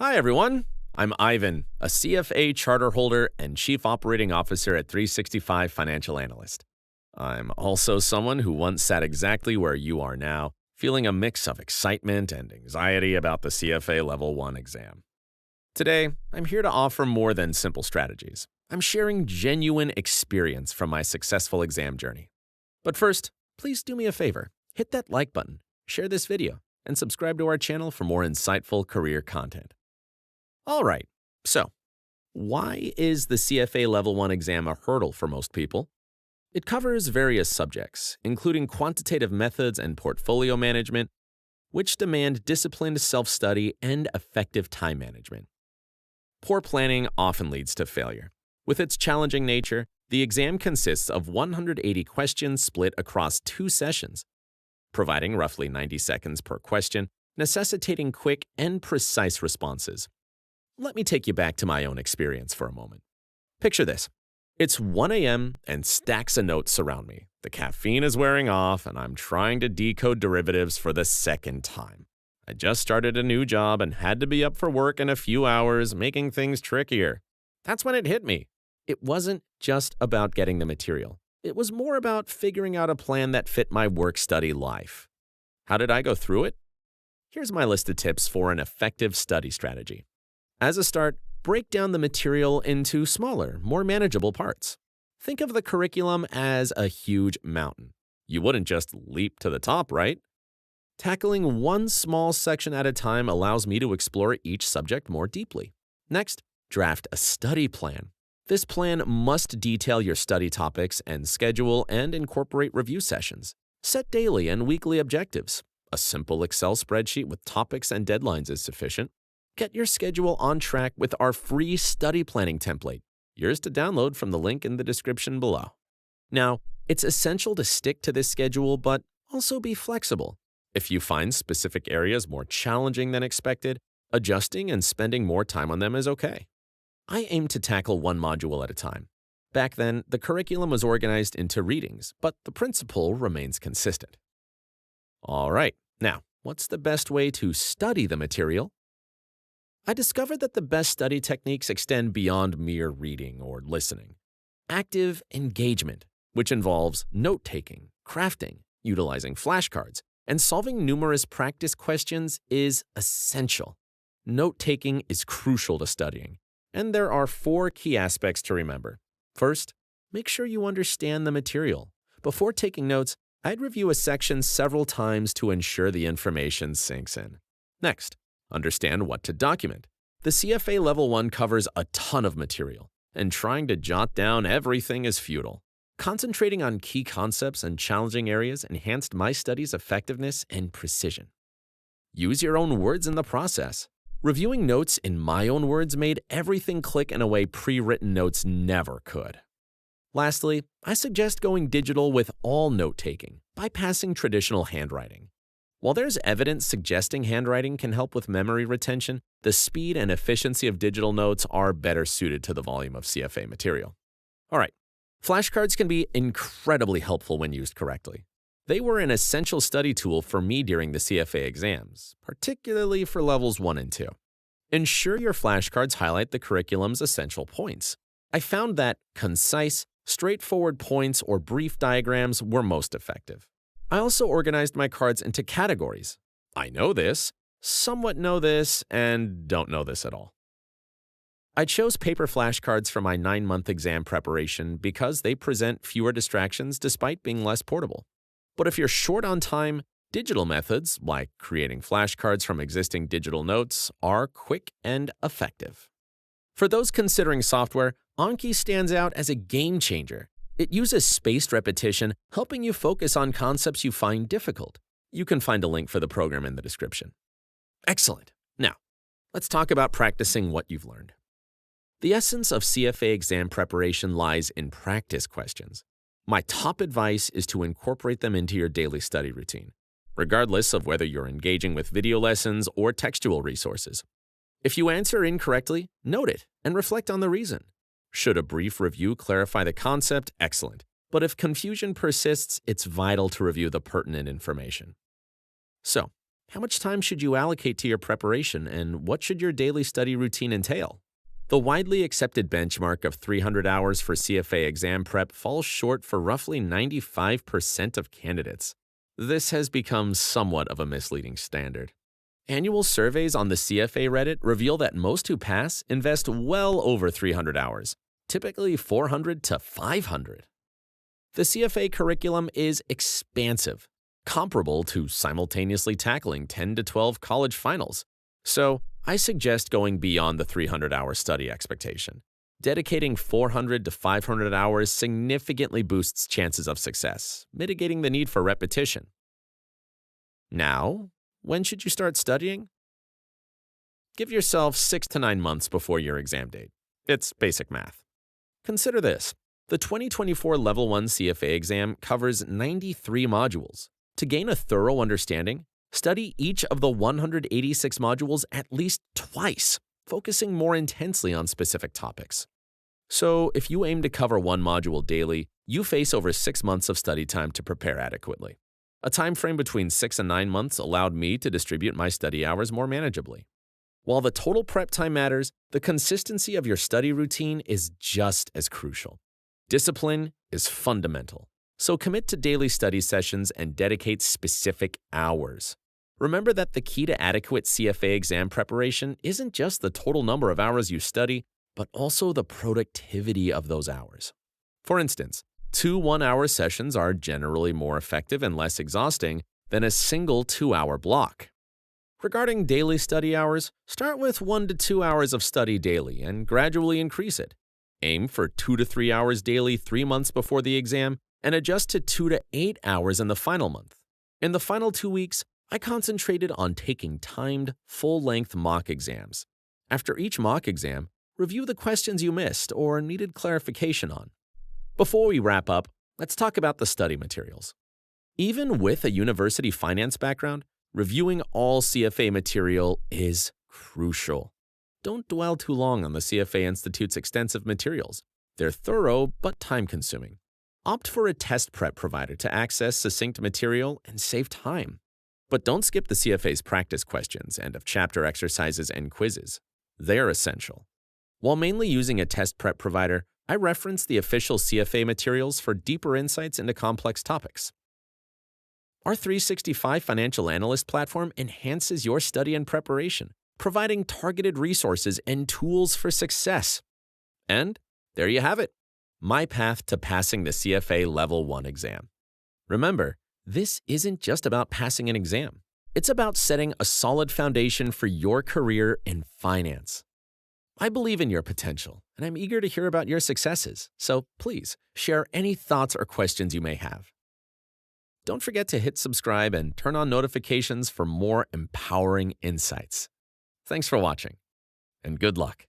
Hi, everyone. I'm Ivan, a CFA charterholder and Chief Operating Officer at 365 Financial Analyst. I'm also someone who once sat exactly where you are now, feeling a mix of excitement and anxiety about the CFA Level 1 exam. Today, I'm here to offer more than simple strategies. I'm sharing genuine experience from my successful exam journey. But first, please do me a favor. Hit that like button, share this video, and subscribe to our channel for more insightful career content. All right, so why is the CFA Level 1 exam a hurdle for most people? It covers various subjects, including quantitative methods and portfolio management, which demand disciplined self-study and effective time management. Poor planning often leads to failure. With its challenging nature, the exam consists of 180 questions split across 2 sessions, providing roughly 90 seconds per question, necessitating quick and precise responses. Let me take you back to my own experience for a moment. Picture this. It's 1 a.m. and stacks of notes surround me. The caffeine is wearing off, and I'm trying to decode derivatives for the second time. I just started a new job and had to be up for work in a few hours, making things trickier. That's when it hit me. It wasn't just about getting the material. It was more about figuring out a plan that fit my work-study life. How did I go through it? Here's my list of tips for an effective study strategy. As a start, break down the material into smaller, more manageable parts. Think of the curriculum as a huge mountain. You wouldn't just leap to the top, right? Tackling one small section at a time allows me to explore each subject more deeply. Next, draft a study plan. This plan must detail your study topics and schedule and incorporate review sessions. Set daily and weekly objectives. A simple Excel spreadsheet with topics and deadlines is sufficient. Get your schedule on track with our free study planning template, yours to download from the link in the description below. Now, it's essential to stick to this schedule, but also be flexible. If you find specific areas more challenging than expected, adjusting and spending more time on them is okay. I aim to tackle one module at a time. Back then, the curriculum was organized into readings, but the principle remains consistent. All right, now, what's the best way to study the material? I discovered that the best study techniques extend beyond mere reading or listening. Active engagement, which involves note-taking, crafting, utilizing flashcards, and solving numerous practice questions is essential. Note-taking is crucial to studying, and there are 4 key aspects to remember. First, make sure you understand the material. Before taking notes, I'd review a section several times to ensure the information sinks in. Next, understand what to document. The CFA Level 1 covers a ton of material, and trying to jot down everything is futile. Concentrating on key concepts and challenging areas enhanced my study's effectiveness and precision. Use your own words in the process. Reviewing notes in my own words made everything click in a way pre-written notes never could. Lastly, I suggest going digital with all note-taking, bypassing traditional handwriting. While there's evidence suggesting handwriting can help with memory retention, the speed and efficiency of digital notes are better suited to the volume of CFA material. All right, flashcards can be incredibly helpful when used correctly. They were an essential study tool for me during the CFA exams, particularly for levels 1 and 2. Ensure your flashcards highlight the curriculum's essential points. I found that concise, straightforward points or brief diagrams were most effective. I also organized my cards into categories. I know this, somewhat know this, and don't know this at all. I chose paper flashcards for my 9-month exam preparation because they present fewer distractions despite being less portable. But if you're short on time, digital methods, like creating flashcards from existing digital notes, are quick and effective. For those considering software, Anki stands out as a game changer. It uses spaced repetition, helping you focus on concepts you find difficult. You can find a link for the program in the description. Excellent. Now, let's talk about practicing what you've learned. The essence of CFA exam preparation lies in practice questions. My top advice is to incorporate them into your daily study routine, regardless of whether you're engaging with video lessons or textual resources. If you answer incorrectly, note it and reflect on the reason. Should a brief review clarify the concept? Excellent. But if confusion persists, it's vital to review the pertinent information. So, How much time should you allocate to your preparation, and what should your daily study routine entail? The widely accepted benchmark of 300 hours for CFA exam prep falls short for roughly 95% of candidates. This has become somewhat of a misleading standard. Annual surveys on the CFA Reddit reveal that most who pass invest well over 300 hours, typically 400 to 500. The CFA curriculum is expansive, comparable to simultaneously tackling 10 to 12 college finals. So, I suggest going beyond the 300-hour study expectation. Dedicating 400 to 500 hours significantly boosts chances of success, mitigating the need for repetition. Now, when should you start studying? Give yourself 6 to 9 months before your exam date. It's basic math. Consider this. The 2024 Level 1 CFA exam covers 93 modules. To gain a thorough understanding, study each of the 186 modules at least twice, focusing more intensely on specific topics. So, if you aim to cover one module daily, you face over 6 months of study time to prepare adequately. A time frame between 6 and 9 months allowed me to distribute my study hours more manageably. While the total prep time matters, the consistency of your study routine is just as crucial. Discipline is fundamental, so commit to daily study sessions and dedicate specific hours. Remember that the key to adequate CFA exam preparation isn't just the total number of hours you study, but also the productivity of those hours. For instance, 2 one-hour sessions are generally more effective and less exhausting than a single 2-hour block. Regarding daily study hours, start with 1 to 2 hours of study daily and gradually increase it. Aim for 2 to 3 hours daily 3 months before the exam and adjust to 2 to 8 hours in the final month. In the final 2 weeks, I concentrated on taking timed, full-length mock exams. After each mock exam, review the questions you missed or needed clarification on. Before we wrap up, let's talk about the study materials. Even with a university finance background, reviewing all CFA material is crucial. Don't dwell too long on the CFA Institute's extensive materials. They're thorough but time-consuming. Opt for a test prep provider to access succinct material and save time. But don't skip the CFA's practice questions, end of chapter exercises, and quizzes. They're essential. While mainly using a test prep provider, I reference the official CFA materials for deeper insights into complex topics. Our 365 Financial Analyst platform enhances your study and preparation, providing targeted resources and tools for success. And there you have it, my path to passing the CFA Level 1 exam. Remember, this isn't just about passing an exam. It's about setting a solid foundation for your career in finance. I believe in your potential, and I'm eager to hear about your successes, so please share any thoughts or questions you may have. Don't forget to hit subscribe and turn on notifications for more empowering insights. Thanks for watching, and good luck.